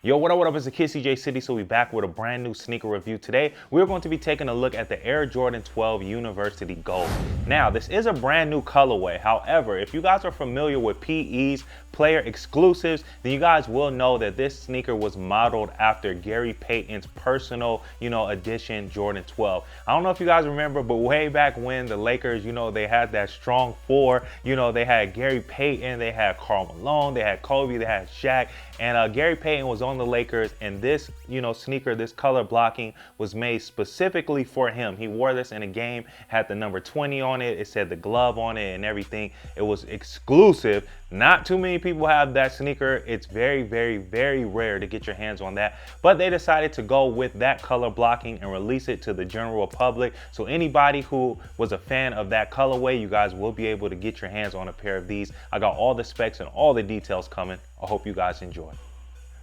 Yo, what up, it's the kid CJ City, so we back with a brand new sneaker review. Today, we're going to be taking a look at the Air Jordan 12 University Gold. Now, this is a brand new colorway. However, if you guys are familiar with PE's player exclusives, then you guys will know that this sneaker was modeled after Gary Payton's personal, edition Jordan 12. I don't know if you guys remember, but way back when the Lakers, they had that strong four, they had Gary Payton, they had Karl Malone, they had Kobe, they had Shaq, and Gary Payton was on the Lakers, and this, sneaker, this color blocking was made specifically for him. He wore this in a game, had the number 20 on it, it said the glove on it and everything. It was exclusive. Not too many people have that sneaker. It's very, very, very rare to get your hands on that, but they decided to go with that color blocking and release it to the general public. So anybody who was a fan of that colorway, you guys will be able to get your hands on a pair of these. I got all the specs and all the details coming. I hope you guys enjoy.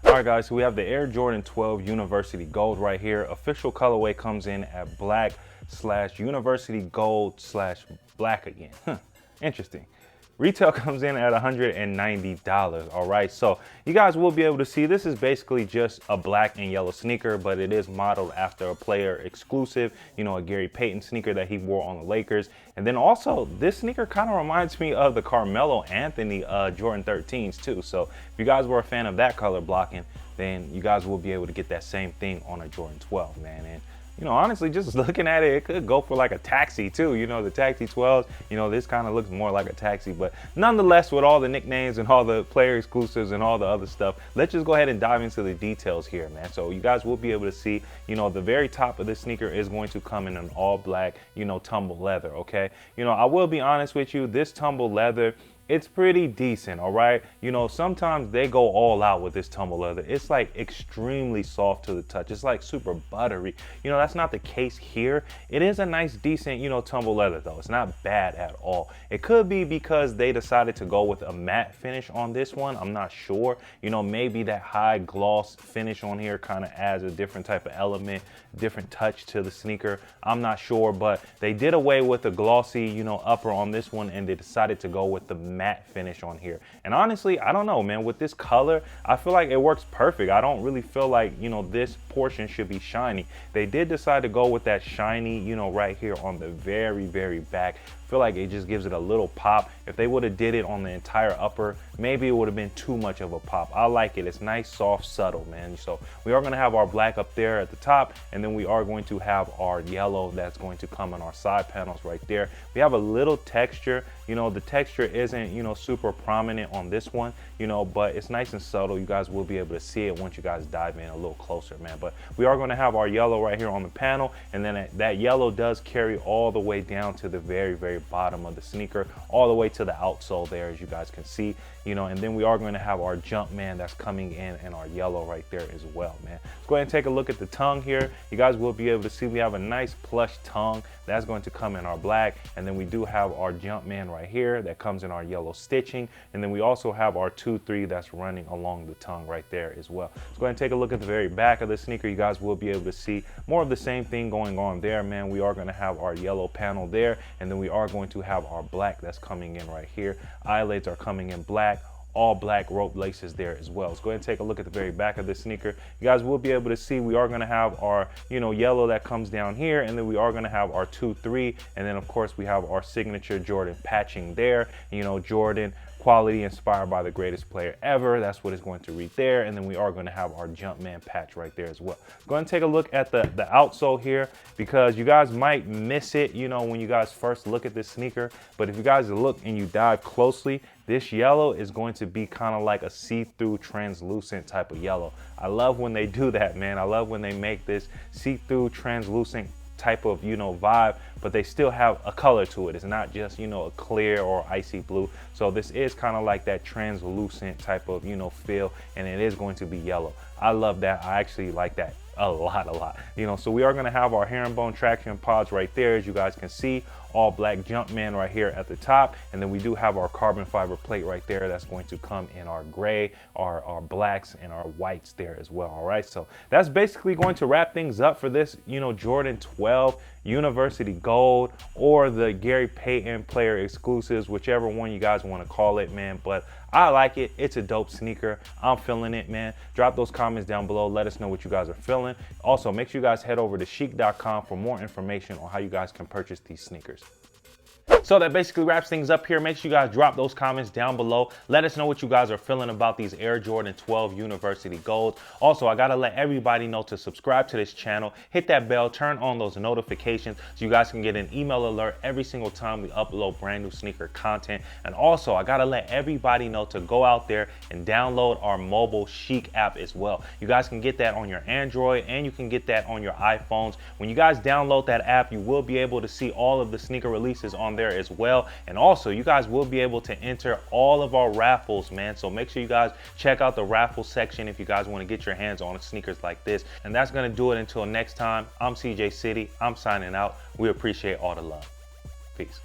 All right, guys, so we have the Air Jordan 12 University Gold right here. Official colorway comes in at black/University Gold/black again. Interesting. Retail comes in at $190. All right, so you guys will be able to see this is basically just a black and yellow sneaker, but it is modeled after a player exclusive, a Gary Payton sneaker that he wore on the Lakers. And then also this sneaker kind of reminds me of the Carmelo Anthony Jordan 13s too. So if you guys were a fan of that color blocking, then you guys will be able to get that same thing on a Jordan 12, man. And honestly, just looking at it, it could go for like a taxi too. The taxi 12s, this kind of looks more like a taxi, but nonetheless, with all the nicknames and all the player exclusives and all the other stuff, let's just go ahead and dive into the details here, man. So you guys will be able to see, the very top of this sneaker is going to come in an all black, tumble leather, okay? I will be honest with you, this tumble leather, it's pretty decent, all right? Sometimes they go all out with this tumble leather. It's like extremely soft to the touch. It's like super buttery. That's not the case here. It is a nice, decent, tumble leather though. It's not bad at all. It could be because they decided to go with a matte finish on this one. I'm not sure. Maybe that high gloss finish on here kind of adds a different type of element, different touch to the sneaker. I'm not sure, but they did away with the glossy, upper on this one, and they decided to go with the matte finish on here. And honestly, I don't know, man, with this color, I feel like it works perfect. I don't really feel like, this portion should be shiny. They did decide to go with that shiny, right here on the very, very back. I feel like it just gives it a little pop. If they would have did it on the entire upper, maybe it would have been too much of a pop. I like it. It's nice, soft, subtle, man. So we are going to have our black up there at the top, and then we are going to have our yellow that's going to come on our side panels right there. We have a little texture. The texture isn't, super prominent on this one, but it's nice and subtle. You guys will be able to see it once you guys dive in a little closer, man. But we are going to have our yellow right here on the panel, and then that yellow does carry all the way down to the very, very bottom of the sneaker, all the way to the outsole there, as you guys can see, and then we are going to have our jump man that's coming in and our yellow right there as well, man. Let's go ahead and take a look at the tongue here. You guys will be able to see we have a nice plush tongue that's going to come in our black, and then we do have our jump man right here that comes in our yellow stitching, and then we also have our 2-3 that's running along the tongue right there as well. Let's go ahead and take a look at the very back of the sneaker. You guys will be able to see more of the same thing going on there, man. We are going to have our yellow panel there, and then we are going to have our black that's coming in right here. Eyelids are coming in black. All black rope laces there as well. Let's go ahead and take a look at the very back of the sneaker. You guys will be able to see we are going to have our yellow that comes down here, and then we are going to have our 2-3, and then of course we have our signature Jordan patching there. Jordan quality inspired by the greatest player ever. That's what it's going to read there. And then we are going to have our Jumpman patch right there as well. Go ahead and take a look at the outsole here, because you guys might miss it, when you guys first look at this sneaker. But if you guys look and you dive closely, this yellow is going to be kind of like a see-through translucent type of yellow. I love when they do that, man. I love when they make this see-through translucent type of vibe, but they still have a color to it. It's not just a clear or icy blue. So this is kind of like that translucent type of feel, and it is going to be yellow. I love that. I actually like that a lot. So we are going to have our herringbone traction pods right there, as you guys can see. all black Jumpman right here at the top. And then we do have our carbon fiber plate right there that's going to come in our gray, our blacks, and our whites there as well. All right, so that's basically going to wrap things up for this, Jordan 12 University Gold, or the Gary Payton player exclusives, whichever one you guys want to call it, man. But I like it. It's a dope sneaker. I'm feeling it, man. Drop those comments down below. Let us know what you guys are feeling. Also, make sure you guys head over to Shiekh.com for more information on how you guys can purchase these sneakers. So that basically wraps things up here. Make sure you guys drop those comments down below. Let us know what you guys are feeling about these Air Jordan 12 University Golds. Also, I gotta let everybody know to subscribe to this channel, hit that bell, turn on those notifications so you guys can get an email alert every single time we upload brand new sneaker content. And also, I gotta let everybody know to go out there and download our mobile Shiekh app as well. You guys can get that on your Android and you can get that on your iPhones. When you guys download that app, you will be able to see all of the sneaker releases on there as well. And also, you guys will be able to enter all of our raffles, man. So make sure you guys check out the raffle section if you guys want to get your hands on sneakers like this. And that's going to do it until next time. I'm CJ City. I'm signing out. We appreciate all the love. Peace.